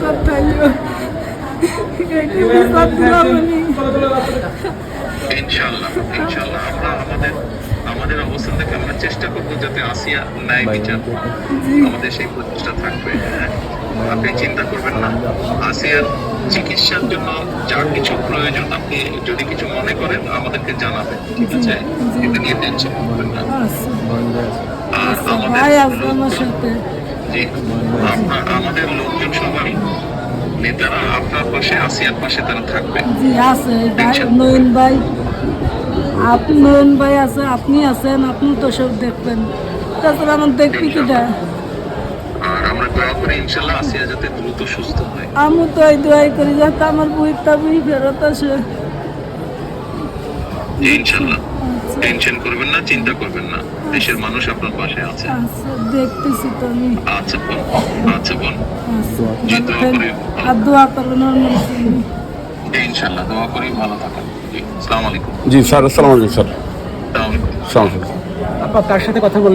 বিচার থাকলো বিচার দিলাম আমি। ইনশাআল্লাহ ইনশাআল্লাহ আমরা আমাদের অবস্থান থেকে আমরা চেষ্টা করবো যাতে আসিয়া ন্যায় বিচার আমাদের সেই প্রচেষ্টা থাকবে। হ্যাঁ, আপনি চিন্তা করবেন না। আসিয়ার চিকিৎসার জন্য যা কিছু প্রয়োজন আপনি যদি কিছু মনে করেন আমাদেরকে জানাবেন, ঠিক আছে? এটা নিয়ে টেনশন করবেন না। আর ভাই আছে আমার সাথে। জি, আমাদের লোকজন সবাই নেতারা আপনার পাশে, আসিয়ার পাশে তারা থাকবে। জি আছে ভাই, নয়ন ভাই, আপনি নয়ন ভাই আছে, আপনি আছেন, আপনি তো সব দেখবেন। তাছাড়া আমার দেখবি কিটা? আর আমরা দোয়া করি ইনশাআল্লাহ আসিয়া যাতে দ্রুত সুস্থ হয়। আমি তো এই দোয়াই করি যাতে আমার বইটা বই ফেরত আসে। ইনশাআল্লাহ টেনশন করবেন না, চিন্তা করবেন না, দেশের মানুষ আপনার পাশে আছে। আচ্ছা দেখতেছি তো আমি। আচ্ছা বোন, আচ্ছা বোন, আচ্ছা জি দোয়া করি। আর দোয়া করবেন আমার মনে। ইনশাআল্লাহ দোয়া করি, ভালো থাকেন। জি, আসসালামু আলাইকুম। জি স্যার, আসসালামু আলাইকুম স্যার। আসসালামু আলাইকুম। আসসালামু আলাইকুম। আপা কার সাথে কথা বললেন?